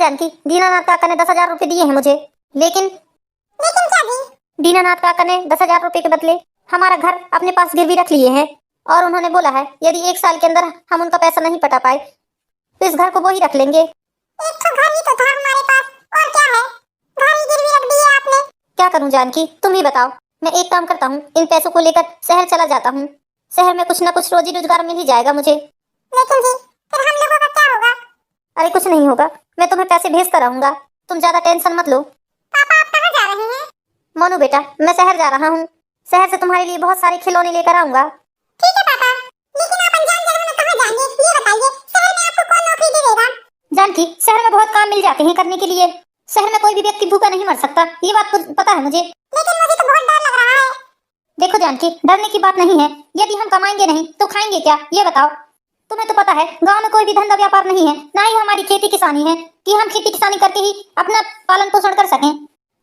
जानकी, दीनानाथ काका ने 10,000 रुपए दिए हैं मुझे, लेकिन लेकिन क्या दी? दीनानाथ काका ने 10,000 रुपए के बदले हमारा घर अपने पास गिरवी रख लिए हैं और उन्होंने बोला है यदि 1 साल के अंदर हम उनका पैसा नहीं पटा पाए तो इस घर को वो ही रख लेंगे। एक तो घर ही तो था हमारे पास, और क्या है? घर ही गिरवी रख दिया आपने। क्या करूं जानकी, तुम ही बताओ। मैं एक काम करता हूँ, इन पैसों को लेकर शहर चला जाता हूँ। शहर में कुछ न कुछ रोजी रोजगार मिल ही जाएगा मुझे। लेकिन जी, फिर हम लोगों का क्या होगा? अरे कुछ नहीं होगा, मैं तुम्हें पैसे भेजता रहूंगा, तुम ज्यादा टेंशन मत लो। पापा आप कहाँ जा रहे हैं? मोनू बेटा, मैं शहर जा रहा हूँ। शहर से तुम्हारे लिए बहुत सारे खिलौने लेकर आऊंगा। ठीक है पापा, लेकिन आप अनजान जगह में कहाँ जाएंगे ये बताइए। शहर में आपको कौन नौकरी दे देगा? जानकी, शहर में बहुत काम मिल जाते हैं करने के लिए। शहर में कोई भी व्यक्ति भूखा नहीं मर सकता, ये बात पता है मुझे। लेकिन मुझे तो बहुत डर लग रहा है। देखो जानकी, डरने की बात नहीं है। यदि हम कमाएंगे नहीं तो खाएंगे क्या, ये बताओ। तुम्हें तो पता है गांव में कोई भी धंधा व्यापार नहीं है, ना ही हमारी खेती किसानी है कि हम खेती किसानी करके ही अपना पालन पोषण कर सकें।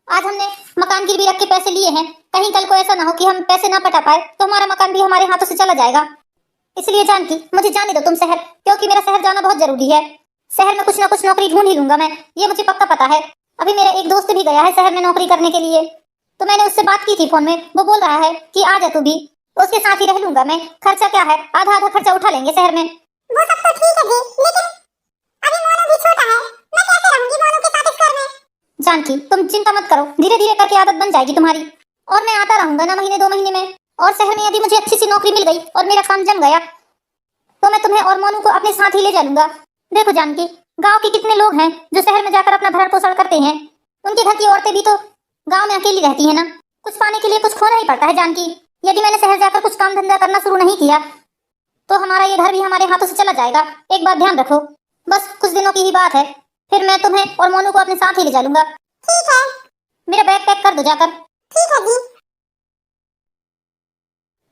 आज हमने मकान गिरवी रख के पैसे लिए हैं, कहीं कल को ऐसा ना हो कि हम पैसे ना पटा पाए तो हमारा मकान भी हमारे हाथों से चला जाएगा। इसलिए जानकी, मुझे जाने दो तुम शहर, क्योंकि मेरा शहर जाना बहुत जरूरी है। शहर में कुछ ना कुछ नौकरी ढूंढ ही लूंगा मैं, ये मुझे पक्का पता है। अभी मेरा एक दोस्त भी गया है शहर में नौकरी करने के लिए, तो मैंने उससे बात की थी फोन में। वो बोल रहा है कि आ जा तू भी, उसके साथ ही रह लूंगा मैं। खर्चा क्या है, आधा आधा खर्चा उठा लेंगे शहर में। वो सब तो ठीक है जी, लेकिन अभी मोनू भी छोटा है, मैं कैसे रहूंगी मोनू के साथ इस घर में? जानकी, तुम चिंता मत करो, धीरे धीरे करके आदत बन जाएगी तुम्हारी। और मैं आता रहूंगा ना महीने 2 महीने में। और शहर में यदि मुझे अच्छी सी नौकरी मिल गई और मेरा काम जम गया तो मैं तुम्हें और मोनू को अपने साथ ही ले चलूंगा। देखो जानकी, गांव के कितने लोग हैं जो शहर में जाकर अपना भरण पोषण करते हैं। उनके घर की औरतें भी तो गांव में अकेली रहती है ना, कुछ पाने के लिए कुछ खोना ही पड़ता है जानकी। यदि मैंने शहर जाकर कुछ काम धंधा करना शुरू नहीं किया तो हमारा ये घर भी हमारे हाथों से चला जाएगा। एक बात ध्यान रखो, बस कुछ दिनों की ही बात है, फिर मैं तुम्हें और मोनू को अपने साथ ही ले चलूंगा। ठीक है। मेरा बैग पैक कर दो जाकर। ठीक है जी।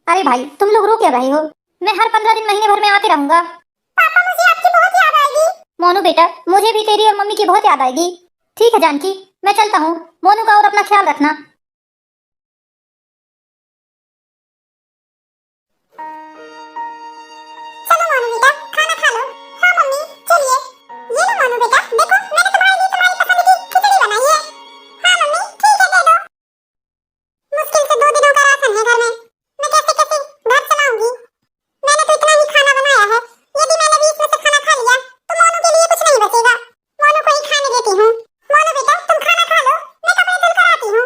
अरे भाई, तुम लोग रो क्यों रहे हो? मैं हर 15 दिन महीने भर में आते रहूंगा। पापा मुझे आपकी बहुत याद आएगी। मोनू बेटा, मुझे भी तेरी और मम्मी की बहुत याद आएगी। ठीक है जानकी, मैं चलता हूँ। मोनू का और अपना ख्याल रखना। चलो मोनू बेटा, खाना खा लो। हाँ मम्मी, चलिए। ये लो मोनू बेटा, देखो मैंने तुम्हारे लिए तुम्हारी पसंद की खिचड़ी बनाई है। हाँ मम्मी, ठीक है दे दो। मुश्किल से 2 दिनों का राशन है घर में, मैं कैसे कैसे घर चलाऊंगी? मैंने तो इतना ही खाना बनाया है, यदि मैंने भी इसमें से खाना खा लिया तो मोनू के लिए कुछ नहीं बचेगा। मोनू को ही खाने देती हूँ। मोनू बेटा तुम खाना खा लो, मैं कपड़े धुल कर आती हूँ।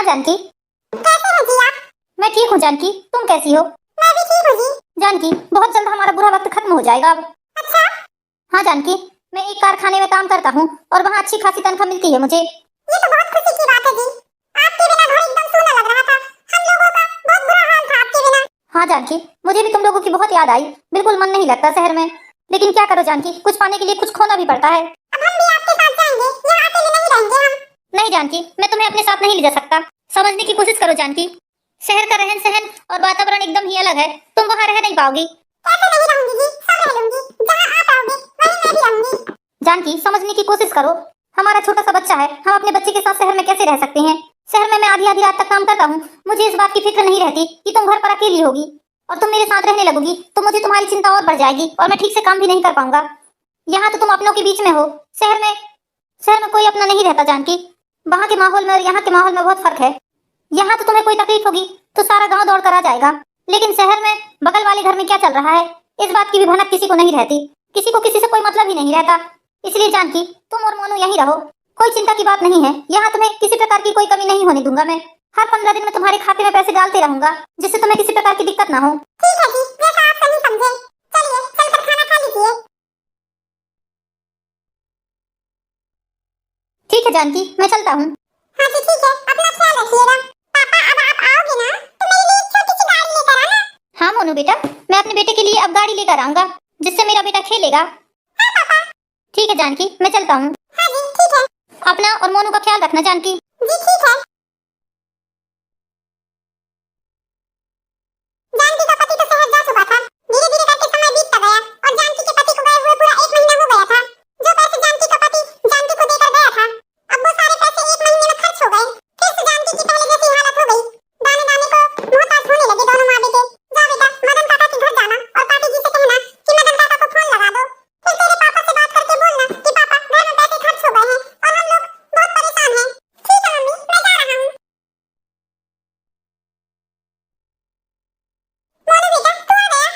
जानकी, कैसे हैं जी आप? मैं ठीक हूँ जानकी, तुम कैसी हो? मैं भी ठीक हूँ जी। जानकी, बहुत जल्द हमारा बुरा वक्त खत्म हो जाएगा अब। अच्छा, हाँ जानकी, मैं एक कारखाने में काम करता हूँ और वहाँ अच्छी खासी तनख्वाह मिलती है मुझे। ये तो बहुत खुशी की बात है जी। आपके बिना घर एकदम सूना लग रहा था। हम लोगों का बहुत बुरा हाल था आपके बिना। हाँ जानकी, मुझे भी तुम लोगों की बहुत याद आई, बिल्कुल मन नहीं लगता शहर में। लेकिन क्या करो जानकी, कुछ पाने के लिए कुछ खोना भी पड़ता है। अब हम भी आपके साथ जाएंगे, यहाँ अकेले नहीं रहेंगे हम। नहीं जानकी, मैं तुम्हें अपने साथ नहीं ले जा सकता। समझने की कोशिश करो जानकी, शहर का रहन सहन और वातावरण एकदम ही अलग है, तुम वहाँ रह नहीं पाओगी। कैसे नहीं रहूंगी जी, सब रह लूंगी। जहाँ आप रहोगे वहीं मैं भी रहूंगी। जानकी, समझने की कोशिश करो, हमारा छोटा सा बच्चा है, हम अपने बच्चे के साथ शहर में कैसे रह सकते हैं? शहर में मैं आधी आधी रात तक काम करता हूँ, मुझे इस बात की फिक्र नहीं रहती कि तुम घर पर अकेली होगी और तुम मेरे साथ रहने लगोगी तो मुझे तुम्हारी चिंता और बढ़ जाएगी और मैं ठीक से काम भी नहीं कर पाऊंगा। यहाँ तो तुम अपनों के बीच में हो, शहर में कोई अपना नहीं रहता जानकी। वहाँ के माहौल में और यहाँ के माहौल में बहुत फर्क है। यहाँ तो तुम्हें कोई तकलीफ होगी तो सारा गांव दौड़ कर आ जाएगा, लेकिन शहर में बगल वाले घर में क्या चल रहा है इस बात की भी भनक किसी को नहीं रहती, किसी को किसी से कोई मतलब ही नहीं रहता। इसलिए जानकी, तुम और मोनू यहीं रहो, कोई चिंता की बात नहीं है। यहाँ तुम्हें किसी प्रकार की कोई कमी नहीं होने दूंगा मैं। हर 15 दिन में तुम्हारे खाते में पैसे डालते रहूंगा, जिससे तुम्हें किसी प्रकार की दिक्कत ना हो। ठीक है जी, जैसा आप सही समझे। चलिए चलकर खाना खा लीजिए। ठीक है जानकी, मैं चलता हूँ। हाँ जी ठीक है, अपना ख्याल रखिएगा। पापा अब आप आओगे ना तो मेरे लिए एक छोटी सी गाड़ी लेकर आना। हाँ मोनू बेटा, मैं अपने बेटे के लिए अब गाड़ी लेकर आऊंगा जिससे मेरा बेटा खेलेगा। हाँ पापा। ठीक है जानकी, मैं चलता हूँ। हाँ जी ठीक है। अपना और मोनू का ख्याल रखना जानकी। जी ठीक है। जानकी का पति तो शहर जा चुका था। धीरे धीरे करके समय बीतता गया और जानकी के पति को गए हुए पूरा 1 महीना हो गया था। जो पैसे जानकी का पति जानकी को देकर गया था, अब वो सारे पैसे 1 महीने में खर्च हो गए। फिर से जानकी की पहले जैसी हालत हो गई। दाने दाने को मोहताज होने लगे दोनों माँ बेटे। जा बेटा, मदन काका के घर जाना और पाटी जी से कहना कि मदन काका को फोन लगा दो। फिर तेरे पापा से बात करके बोलना कि पापा घर में पैसे खर्च हो गए हैं और हम लोग बहुत परेशान हैं। ठीक है मम्मी, मैं जा रहा हूँ। मोनू बेटा तू आ गया?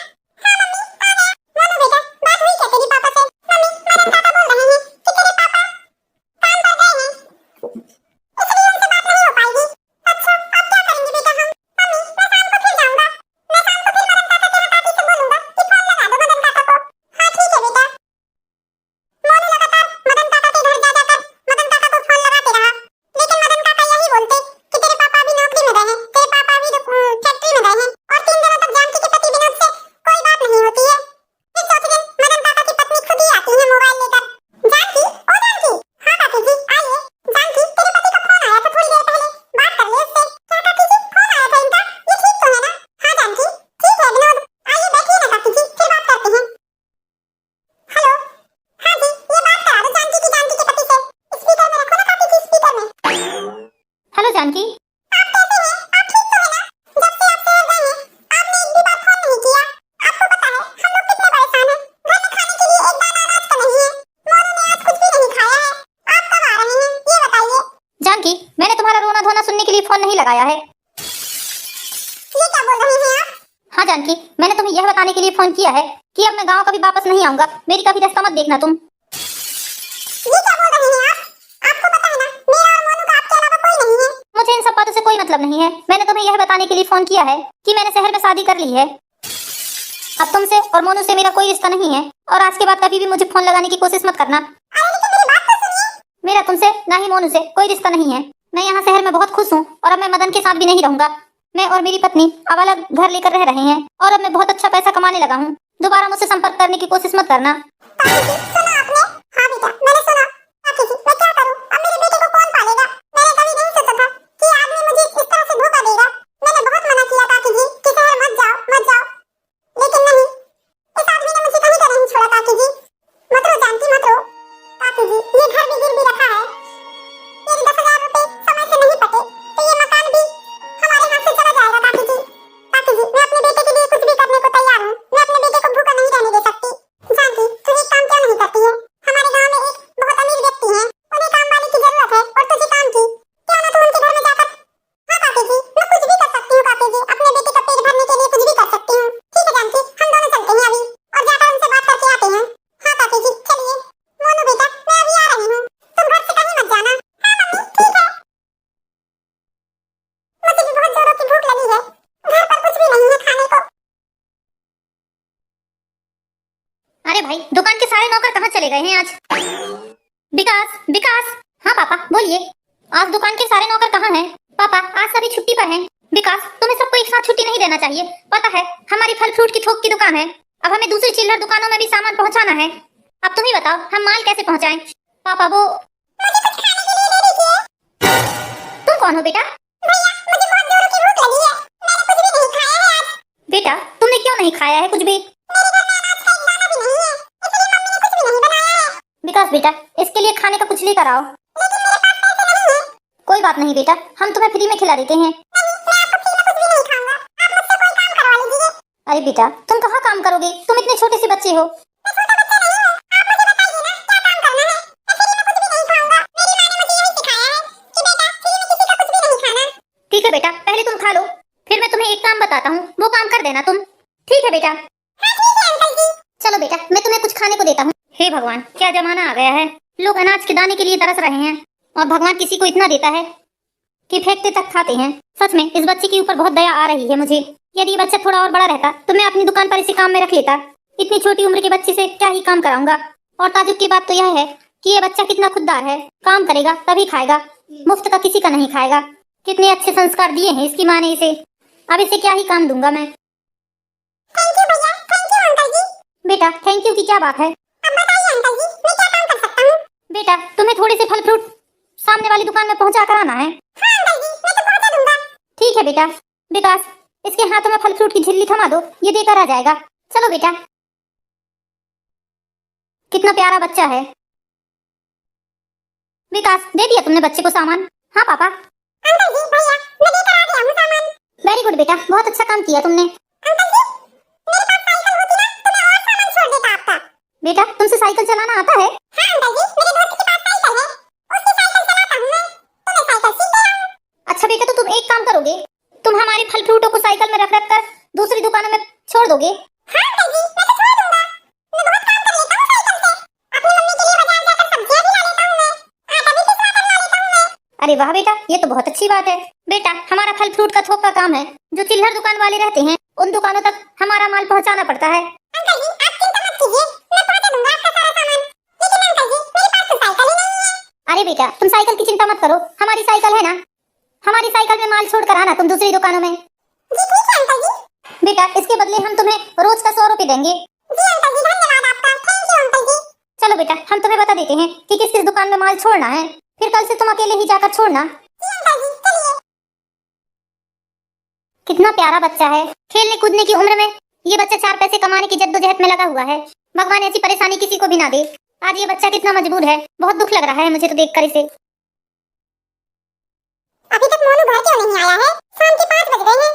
हाँ मम्मी आ गया। मोनू बेटा, बात हुई क्या तेरी पापा से? मम्मी, मदन काका बोल रहे हैं कि तेरे पापा काम पर गए हैं, इसलिए उनसे बात नहीं हो पाएगी। अच्छा, अब क्या करेंगे बेटा हम? मम्मी, मैं शाम को फिर जाऊंगा। मैं शाम को फिर मदन काका के यहाँ पार्टी से बोलूंगा कि फोन लगा दो मदन काका को। हाँ ठीक है बेटा। मोनू लगातार मदन काका के घर जा जाकर मदन काका को फोन लगाते रहा, लेकिन मदन काका यही बोलते कि तेरे पापा अभी नौकरी में गए हैं, तेरे पापा अभी फैक्ट्री में गए हैं और 3 दिनों तक जानकी के पति विनोद से कोई बात नहीं होती है। फिर चौथे दिन मदन काका की पत्नी खुद ही आती है मोबाइल लेकर। जानकी, ओ जानकी। हाँ काकी जी आइए। जानकी, तेरे पति का फोन आया था थोड़ी देर पहले, बात कर ले उससे। क्या काकी जी, फोन आया था इनका? ये ठीक तो है ना? हाँ जानकी ठीक है। विनोद आइए बैठिए ना काकी जी, फिर बात करते हैं। हेलो। हाँ जी, ये बात करा दो जानकी के पति से। स्पीकर में रखो ना काकी जी, स्पीकर में। हेलो जानकी, आप कैसे हैं? आप ठीक तो है ना? जब से आप शहर गए हैं आपने एक भी बार फोन नहीं किया। आपको पता है हम लोग कितने परेशान हैं। घर में खाने के लिए एक दाना अनाज का नहीं है। मोनू ने आज कुछ भी नहीं खाया है। आप कब आ रहे हैं ये बताइए। जानकी, मैंने तुम्हारा रोना धोना सुनने के लिए फोन नहीं लगाया है। ये क्या बोल रहे हैं आप? हाँ जानकी, मैंने तुम्हें यह बताने के लिए फोन किया है कि अब मैं गांव कभी वापस नहीं आऊंगा, मेरी कभी रास्ता मत देखना तुम। ये क्या बोल रहे हैं आप? आपको पता है ना मेरा और मोनू का आपके अलावा कोई नहीं है। मुझे इन सब बातों से कोई मतलब नहीं है। मैंने तुम्हें यह बताने के लिए फोन किया है कि मैंने शहर में शादी कर ली है। अब तुमसे और मोनू से मेरा कोई रिश्ता नहीं है और आज के बाद कभी भी मुझे फोन लगाने की कोशिश मत करना। अरे लेकिन मेरी बात तो सुनिए। मेरा तुमसे ना ही मोनू से कोई रिश्ता नहीं है। मैं यहाँ शहर में बहुत खुश हूँ और अब मैं मदन के साथ भी नहीं रहूंगा। मैं और मेरी पत्नी अब अलग घर लेकर रह रहे हैं और अब मैं बहुत अच्छा पैसा कमाने लगा हूँ। दोबारा मुझसे संपर्क करने की कोशिश मत करना। काकी जी सुना आपने? हाँ बेटा मैंने सुना। काकी जी मैं क्या करूं? अब मेरे बेटे को कौन पालेगा? मैंने कभी नहीं सोचा था कि आदमी मुझे इस तरह से धोखा देगा। मैंने बहुत मना किया काकी जी कि शहर मत जाओ मत जाओ, लेकिन नहीं, इस आदमी ने मुझे कहीं का नहीं छोड़ा। काकी जी मत रो जानकी मत रो। काकी जी ये घर भी गिरवी रखा है, मेरे 10,000 रुपए समय से नहीं पटे तो ये मकान भी हमारे हाथ से चला जाएगा। काकी जी मैं अपने बेटे के लिए कुछ भी करने को तैयार हूँ। मैं अपने बेटे को भूखा नहीं रहने दे सकती। जानकी तू एक काम क्यों नहीं करती है? हमारे गांव में एक बहुत अमीर व्यक्ति है, उन्हें काम वाली भाई, दुकान के सारे नौकर कहाँ चले गए हैं आज? विकास, विकास। हाँ पापा बोलिए। आज दुकान के सारे नौकर कहाँ हैं? पापा आज सभी छुट्टी पर हैं। विकास तुम्हें सबको एक साथ छुट्टी नहीं देना चाहिए। पता है हमारी फल फ्रूट की थोक की दुकान है, अब हमें दूसरी चिल्लर दुकानों में भी सामान पहुंचाना है। अब तुम ही बताओ हम माल कैसे पहुंचाएं? पापा वो मुझे कुछ खाने के लिए दे दीजिए। तुम कौन हो बेटा? भैया मुझे बहुत जोरों की भूख लगी है, मैंने कुछ भी नहीं खाया है आज। बेटा तुमने क्यों नहीं खाया है कुछ भी? मेरे घर में अनाज का एक दाना भी नहीं है, इसलिए मम्मी ने कुछ भी नहीं बनाया है। विकास बेटा इसके लिए खाने का कुछ लेकर आओ। लेकिन मेरे पास पैसे नहीं है। कोई बात नहीं बेटा, हम तुम्हें फ्री में खिला देते हैं। नहीं, मैं आपको फ्री में कुछ भी नहीं खाऊंगा, आप मुझसे कोई काम करवा लीजिए। अरे बेटा तुम कहाँ काम करोगे, तुम इतने छोटे से बच्चे हो। मैं छोटा बच्चा नहीं हूँ, आप मुझे बताइए ना क्या काम करना है। मैं फ्री में कुछ भी नहीं खाऊंगा, मेरी माँ ने मुझे यही सिखाया है कि बेटा फ्री में किसी का कुछ भी नहीं खाना। ठीक है बेटा पहले तुम खा लो, फिर मैं तुम्हें एक काम बताता हूँ, वो काम कर देना तुम। ठीक है बेटा? हाँ ठीक है अंकल जी। चलो बेटा मैं तुम्हें कुछ खाने को देता हूँ। हे भगवान क्या जमाना आ गया है, लोग अनाज के दाने के लिए तरस रहे हैं और भगवान किसी को इतना देता है कि फेंकते तक खाते हैं। सच में इस बच्चे के ऊपर बहुत दया आ रही है मुझे। यदि ये बच्चा थोड़ा और बड़ा रहता तो मैं अपनी दुकान पर इसे काम में रख लेता। इतनी छोटी उम्र के बच्चे से क्या ही काम कराऊंगा। और ताजुब की बात तो यह है कि ये बच्चा कितना खुददार है, काम करेगा तभी खाएगा, मुफ्त का किसी का नहीं खाएगा। कितने अच्छे संस्कार दिए हैं इसकी माँ ने इसे, अब इसे क्या ही काम दूंगा मैं। थैंक यू भैया, थैंक यू अंकल जी। बेटा थैंक यू की क्या बात है? अब बताइए अंकल जी मैं क्या काम कर सकता हूँ? बेटा तुम्हें थोड़े से फल फ्रूट सामने वाली दुकान में पहुंचा कर आना है। हाँ अंकल जी मैं तो पहुंचा दूंगा। ठीक है बेटा। विकास इसके हाथों में फल फ्रूट की झिल्ली थमा दो, ये देकर आ जाएगा। चलो बेटा। कितना प्यारा बच्चा है। विकास दे दिया तुमने बच्चे को सामान? हाँ पापा। अंकल जी भैया मैं लेकर आ गया हूँ सामान। वेरी गुड बेटा, बहुत अच्छा काम किया तुमने। अंकल जी मेरे पास साइकिल होती ना तो मैं और सामान छोड़ देता आपका। बेटा तुमसे साइकिल चलाना आता है? हाँ अंकल जी मेरे दोस्त के पास साइकिल है, उसकी साइकिल चलाता हूँ मैं, तो मैं साइकिल सीख गया हूँ। अच्छा बेटा तो तुम एक काम करोगे, तुम हमारे फल फ्रूटों को साइकिल में रख रख कर दूसरी दुकानों में छोड़ दोगे? हाँ अंकल जी मैं तो छोड़ दूंगा, मैं बहुत काम कर लेता हूँ साइकिल से। अपनी मम्मी के लिए बाजार जाकर सब्जियाँ भी ला लेता हूँ मैं, आटा भी पिसवा कर ला लेता हूँ मैं। अरे वाह बेटा ये तो बहुत अच्छी बात है। बेटा हमारा फल फ्रूट का थोक का काम है, जो चिल्लर दुकान वाले रहते हैं उन दुकानों तक हमारा माल पहुंचाना पड़ता है। अंकल जी आप चिंता मत कीजिए, मैं पहुंचा दूंगा आपका सारा सामान। लेकिन अंकल जी मेरे पास तो साइकिल ही नहीं है। अरे बेटा तुम साइकिल की चिंता मत करो, हमारी साइकिल है ना, हमारी साइकिल में माल छोड़ कर आना तुम दूसरी दुकानों में। जी ठीक है अंकल जी। बेटा इसके बदले हम तुम्हें रोज का 100 रुपए देंगे। जी अंकल जी धन्यवाद आपका, थैंक यू अंकल जी। चलो बेटा हम तुम्हें बता देते हैं कि किस किस दुकान में माल छोड़ना है, फिर कल से तुम अकेले ही जाकर छोड़ना। जी अंकल जी चलिए। कितना प्यारा बच्चा है, खेलने कूदने की उम्र में ये बच्चा 4 पैसे कमाने की जद्दोजहद में लगा हुआ है। भगवान ऐसी परेशानी किसी को भी ना दे। आज ये बच्चा कितना मजबूर है, बहुत दुख लग रहा है मुझे तो देखकर इसे। अभी तक मोनू घर क्यों नहीं आया है? शाम के 5 बज गए हैं।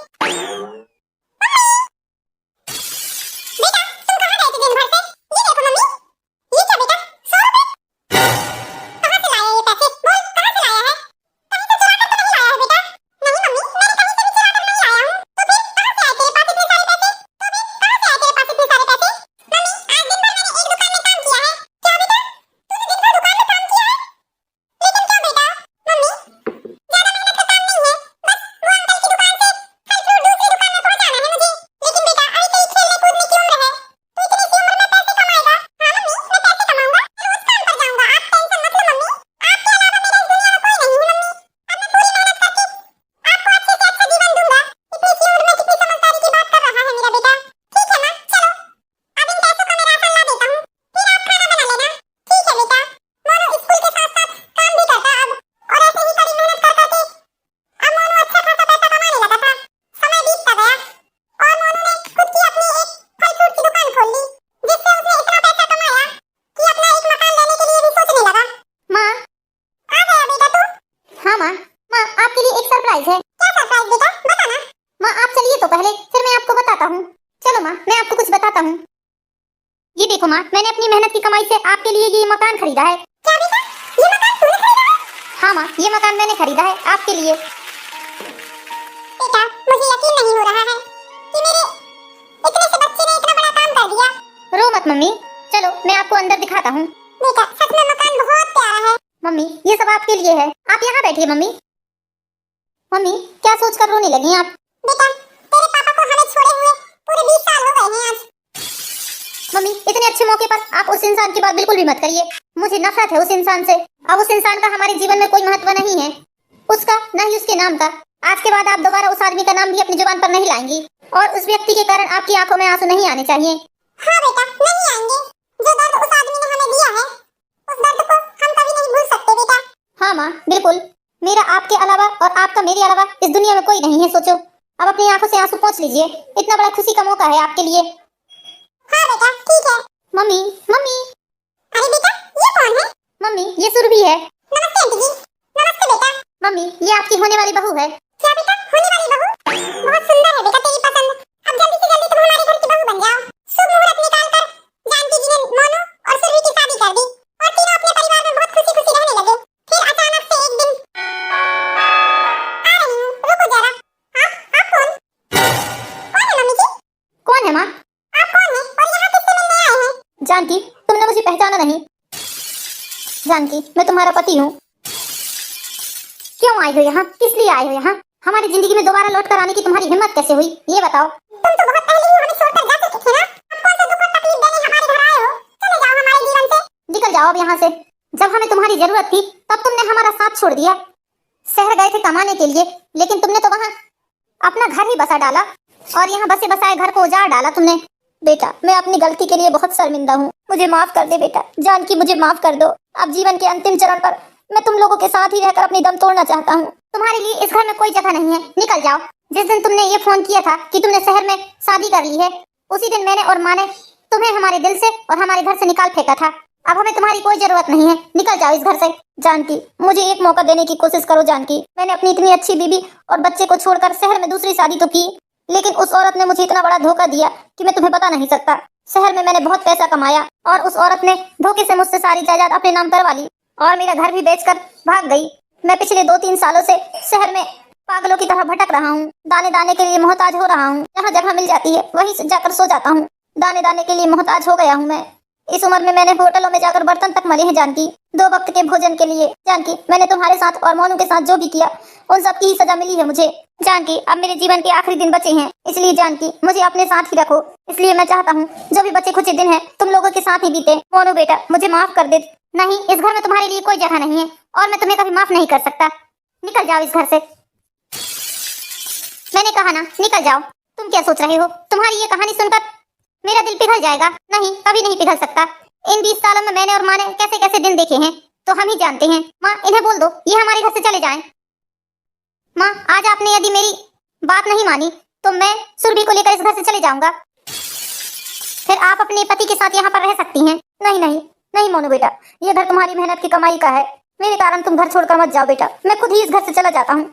बेटा तुम कहाँ गए थे दिन भर से? ये देखो मम्मी, ये क्या बेटा 100 रुपए? कहाँ से लाया ये पैसे? बोल कहाँ से लाया है? कहीं से चुरा कर तो नहीं लाया है बेटा? नहीं मम्मी मैंने कहीं से भी चुरा कर नहीं लाया हूँ। तो फिर कहाँ से आए तेरे पास इतने सारे पैसे? तो फिर कहाँ से आए तेरे पास इतने सारे पैसे? मम्मी आज दिन भर मैंने एक दुकान में काम किया है। क्या बेटा तूने दिन भर दुकान में काम किया है? लेकिन क्यों बेटा? मम्मी ज्यादा मेहनत का काम नहीं है, बस वो अंकल की दुकान से फल फ्रूट दूसरी दुकान में पहुंचाना है मुझे। लेकिन बेटा अभी तो ये खेलने कूदने की उम्र है, तो इतनी सी उम्र में पैसे कमाएगा? हाँ मम्मी मैं पैसे कमाऊंगा, रोज काम पर जाऊंगा, आप टेंशन मत लो मम्मी। आपके अलावा मेरे इस दुनिया में कोई नहीं है मम्मी। अब मैं पूरी मेहनत करके आपको अच्छे से अच्छा जीवन दूंगा। इतनी सी उम्र में कितनी समझदारी की बात कर रहा है मेरा बेटा। ठीक है माँ चलो, अब इन पैसों का मैं राशन ला देता हूँ, फिर आप खाना बना लेना। ठीक है बेटा। मोनू स्कूल के साथ साथ काम भी करता अब, और ऐसे ही कड़ी मेहनत कर करके अब मोनू अच्छा खासा पैसा कमाने लगा था। समय बीतता गया और मोनू ने खुद की अपनी एक फल फ्रूट की दुकान खोल ली, जिससे उसने इतना पैसा कमाया कि अपना एक मकान लेने के लिए भी सोचने लगा। माँ। आ गया बेटा तू? हाँ माँ। माँ आपके लिए एक सरप्राइज है। क्या सरप्राइज बेटा बताना। माँ आप चलिए तो पहले, फिर मैं आपको बताता हूँ। चलो माँ मैं आपको कुछ बताता हूँ। ये देखो माँ, मैंने अपनी मेहनत की कमाई से आपके लिए ये मकान खरीदा है। क्या बेटा ये मकान तूने खरीदा है? हाँ माँ ये मकान मैंने खरीदा है आपके लिए। बेटा मुझे यकीन नहीं हो रहा है कि मेरे इतने से बच्चे ने इतना बड़ा काम कर दिया। रो मत मम्मी, चलो मैं आपको अंदर दिखाता हूँ। बेटा सच में मकान बहुत प्यारा है। मम्मी ये सब आपके लिए है, आप यहाँ बैठिए मम्मी। मम्मी क्या सोच कर रोने लगी आप? बेटा तेरे पापा को हमें छोड़े हुए पूरे 20 साल हो गए हैं आज। मम्मी इतने अच्छे मौके पर आप उस इंसान की बात बिल्कुल भी मत करिए। मुझे नफरत है उस इंसान से। अब उस इंसान का हमारे जीवन में कोई महत्व नहीं है, उसका न ही उसके नाम का। आज के बाद आप दोबारा उस आदमी का नाम भी अपनी जुबान पर नहीं लाएंगी और उस व्यक्ति के कारण आपकी आंखों में आंसू नहीं आने चाहिए। हाँ बेटा, नहीं आएंगे। जो दर्द उस आदमी ने हमें दिया है, उस दर्द को हम कभी नहीं भूल सकते बेटा। हाँ माँ, बिल्कुल। मेरा आपके अलावा और आपका मेरे अलावा इस दुनिया में कोई नहीं है। सोचो, अब अपनी आंखों से आंसू पोंछ लीजिए। इतना बड़ा खुशी का मौका है आपके लिए। हाँ बेटा, ठीक है। Mummy, mummy. अरे बेटा, ये कौन है? मम्मी, ये सुरभि है। नमस्ते आंटी जी। नमस्ते बेटा। मम्मी, ये आपकी होने वाली बहू है। क्या बेटा, होने वाली बहू? बहुत सुंदर है बेटा तेरी पसंद। अब जल्दी से जल्दी तुम हमारे घर की बहू बन जाओ। शुभ मुहूर्त निकाल कर जानकी जी ने मोनू और सुरभि की शादी कर दी और तीनों अपने परिवार में बहुत खुशी खुशी रहने लगे। फिर अचानक से एक दिन आ रही हूँ, रुको जरा। आप कौन? कौन है मम्मी जी? कौन है माँ? आप कौन है और यहाँ किससे मिलने आए हैं? जानकी, तुमने मुझे पहचाना नहीं। जानकी, मैं तुम्हारा पति हूँ। क्यों आए हो यहाँ? किस लिए आए हो यहाँ? हमारी जिंदगी में दोबारा लौट कर आने की तुम्हारी हिम्मत कैसे हुई, ये बताओ। तुम तो बहुत पहले ही हमें छोड़कर जा चुके थे ना। अब कौन सा दुख और तकलीफ देने हमारे घर आए हो? चले जाओ हमारे जीवन से। निकल जाओ अब यहाँ से। जब हमें तुम्हारी जरूरत थी तब तुमने हमारा साथ छोड़ दिया। शहर गए थे कमाने के लिए, लेकिन तुमने तो वहाँ अपना घर ही बसा डाला और यहाँ बसे बसाए घर को उजाड़ डाला तुमने। बेटा, मैं अपनी गलती के लिए बहुत शर्मिंदा हूँ। मुझे माफ कर दे बेटा। जानकी, मुझे माफ कर दो। अब जीवन के अंतिम चरण पर मैं तुम लोगों के साथ ही रहकर अपनी दम तोड़ना चाहता हूँ। तुम्हारे लिए इस घर में कोई जगह नहीं है, निकल जाओ। जिस दिन तुमने ये फोन किया था कि तुमने शहर में शादी कर ली है, उसी दिन मैंने और माँ ने तुम्हें हमारे दिल से और हमारे घर से निकाल फेंका था। अब हमें तुम्हारी कोई जरूरत नहीं है, निकल जाओ इस घर से। जानकी, मुझे एक मौका देने की कोशिश करो जानकी। मैंने अपनी इतनी अच्छी बीबी और बच्चे को छोड़कर शहर में दूसरी शादी तो की, लेकिन उस औरत ने मुझे इतना बड़ा धोखा दिया कि मैं तुम्हें बता नहीं सकता। शहर में मैंने बहुत पैसा कमाया और उस औरत ने धोखे से मुझसे सारी जायदाद अपने नाम करवा ली और मेरा घर भी बेचकर भाग गई। मैं पिछले 2-3 सालों से शहर में पागलों की तरह भटक रहा हूँ। दाने दाने के लिए मोहताज हो रहा हूँ। जहाँ जगह मिल जाती है वहीं जाकर सो जाता हूँ। दाने दाने के लिए मोहताज हो गया हूँ मैं। इस उम्र में मैंने होटलों में जाकर बर्तन तक मले हैं जानकी, 2 वक्त के भोजन के लिए। जानकी, मैंने तुम्हारे साथ और मोनू के साथ जो भी किया उन सब की ही सजा मिली है मुझे। जानकी, अब मेरे जीवन के आखिरी दिन बचे हैं, इसलिए जानकी मुझे अपने साथ ही रखो। इसलिए मैं चाहता हूँ जो भी बचे कुछ दिन है तुम लोगों के साथ ही बीते। मोनू बेटा, मुझे माफ कर दे। नहीं, इस घर में तुम्हारे लिए कोई जगह नहीं है और मैं तुम्हें कभी माफ नहीं कर सकता। निकल जाओ इस घर से। मैंने कहा ना, निकल जाओ। तुम क्या सोच रहे हो? तुम्हारी ये कहानी सुनकर मेरा दिल पिघल जाएगा? नहीं, कभी नहीं पिघल सकता। इन 20 सालों में मैंने और माँ ने कैसे कैसे दिन देखे हैं तो हम ही जानते हैं। माँ, इन्हें बोल दो ये हमारे घर से चले जाएं। माँ, आज आपने यदि मेरी बात नहीं मानी तो मैं सुरभि को लेकर इस घर से चले जाऊंगा। फिर आप अपने पति के साथ यहाँ पर रह सकती हैं। नहीं नहीं नहीं मोनू बेटा, ये घर तुम्हारी मेहनत की कमाई का है। मेरे कारण तुम घर छोड़कर मत जाओ बेटा। मैं खुद ही इस घर से चला जाता हूँ।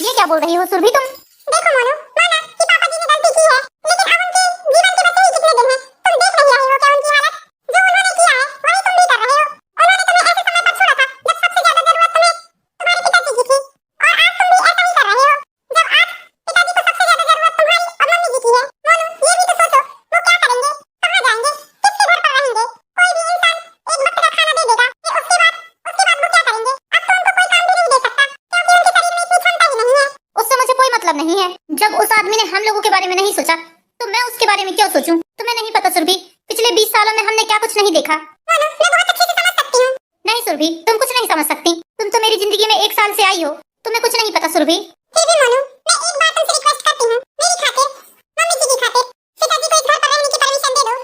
ये क्या बोल रही हो सुरभि तुम? देखो मोनू, माना कि पापा जी ने गलती की है, लेकिन अब उनके जीवन के बचे ही कितने दिन हैं। तुम देख नहीं रहे हो क्या उनकी हालत? जो उन्होंने किया है वही तुम भी कर रहे हो। उन्होंने तुम्हें ऐसे समय पर छोड़ा था जब सबसे ज्यादा जरूरत तुम्हें तुम्हारे पिताजी की थी, और आज तुम भी ऐसा ही कर रहे हो जब आज पिताजी को सबसे ज्यादा जरूरत तुम्हारी और मम्मी जी की है। मोनू, ये भी तो सोचो, वो क्या करेंगे, कहाँ जाएंगे, किसके घर पर रहेंगे? कोई भी इंसान एक वक्त का खाना दे देगा, फिर उसके बाद वो क्या करेंगे? अब तो उनको कोई काम भी नहीं दे सकता क्योंकि उनके शरीर में इतनी क्षमता ही नहीं है। उससे मुझे कोई मतलब नहीं है। जब उस आदमी ने हम लोगों के बारे में नहीं सोचा तो मैं उसके बारे में क्यों सोचूं? तुम्हें नहीं पता सुरभि, पिछले 20 सालों में हमने क्या कुछ नहीं देखा। मोनू, मैं बहुत अच्छे से समझ सकती हूँ। नहीं सुरभि, तुम कुछ नहीं समझ सकती। तुम तो मेरी जिंदगी में 1 साल से आई हो, तुम्हें कुछ नहीं पता सुरभि। फिर भी मोनू, मैं एक बार तुमसे रिक्वेस्ट करती हूँ, मेरी खातिर, मम्मी जी की खातिर, पिताजी को इस घर पर रहने की परमिशन दे दो।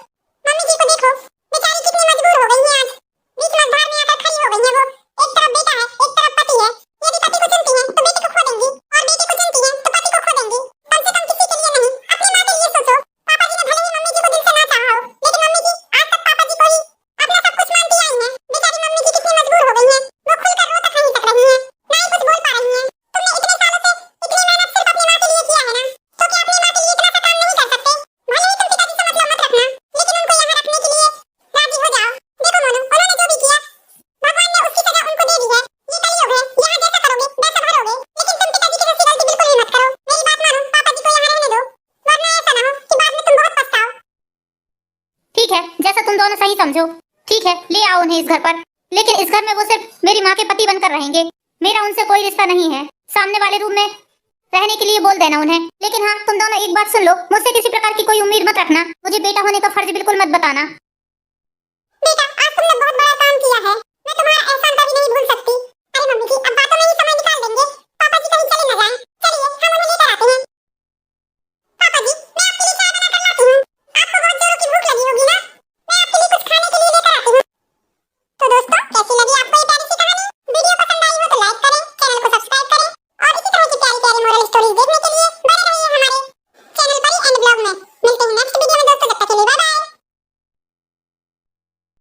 मम्मी जी को देखो, बेचारी कितनी मजबूर हो गई हैं आज। बीच मझधार में आकर खड़ी हो गई हैं वो। एक तरफ बेटा है, एक तरफ पति है। यदि पति को चुनती हैं तो बेटे को खो देंगी, और बेटे को चुनती हैं तो पति को खो देंगी। कम से कम किसी के लिए नहीं, अपने नाते ये सोचो। पापा जी ने भले ही मम्मी जी को दिल से ना चाहा हो, लेकिन मम्मी जी आज तक पापा जी को ही अपना सब कुछ मानती आई हैं। बेचारी मम्मी जी कितनी मजबूर हो गई हैं, वो खुलकर रो तक नहीं सक रही हैं, ना ही कुछ बोल पा रही हैं। तुमने इतने सालों से इतनी मेहनत सिर्फ अपनी माँ के लिए किया है ना, तो क्या अपनी माँ के लिए इतना सा काम नहीं कर सकते? भले ही तुम पिताजी से मतलब मत रखना, लेकिन उनको यहाँ रखने के लिए राजी हो जाओ। देखो मोनू, उन्होंने जो भी किया भगवान ने उसकी सजा उनको दे दी है। ये कलयुग है, यहाँ जैसा करोगे वैसा भरोगे। लेकिन तुम पिताजी की जैसी गलती बिल्कुल भी मत करो। मेरी बात मानो, पापा जी को यहाँ रहने दो, वरना ऐसा ना हो कि बाद में तुम बहुत पछताओ। ठीक है, जैसा तुम दोनों सही समझो। ठीक है, ले आओ उन्हें इस घर पर, लेकिन इस घर में वो सिर्फ मेरी माँ के पति बनकर रहेंगे। मेरा उनसे कोई रिश्ता नहीं है। सामने वाले रूम में रहने के लिए बोल देना उन्हें। लेकिन हाँ, तुम दोनों एक बात सुन लो, मुझसे किसी प्रकार की कोई उम्मीद मत रखना। मुझे बेटा होने का फर्ज बिल्कुल मत बताना। बेटा, आज तुमने बहुत बड़ा काम किया है। मैं तुम्हारा एहसान कभी नहीं भूल सकती। अरे मम्मी जी, अब बातों में ही समय निकाल देंगे। पापा जी कहीं चले न जाएं। चलिए, हम उन्हें लेकर आते हैं। पापा जी, मैं आपके लिए चाय बनाकर लाती हूँ। आपको बहुत जोरों की भूख लगी होगी ना? मैं आपके लिए कुछ खाने के लिए लेकर आती हूँ। तो दोस्तों, कैसी लगी आपको ये प्यारी सी कहानी? वीडियो पसंद आई हो तो लाइक करें, चैनल को सब्सक्राइब करें और इसी तरह की प्यारी प्यारी मोरल स्टोरीज देखने के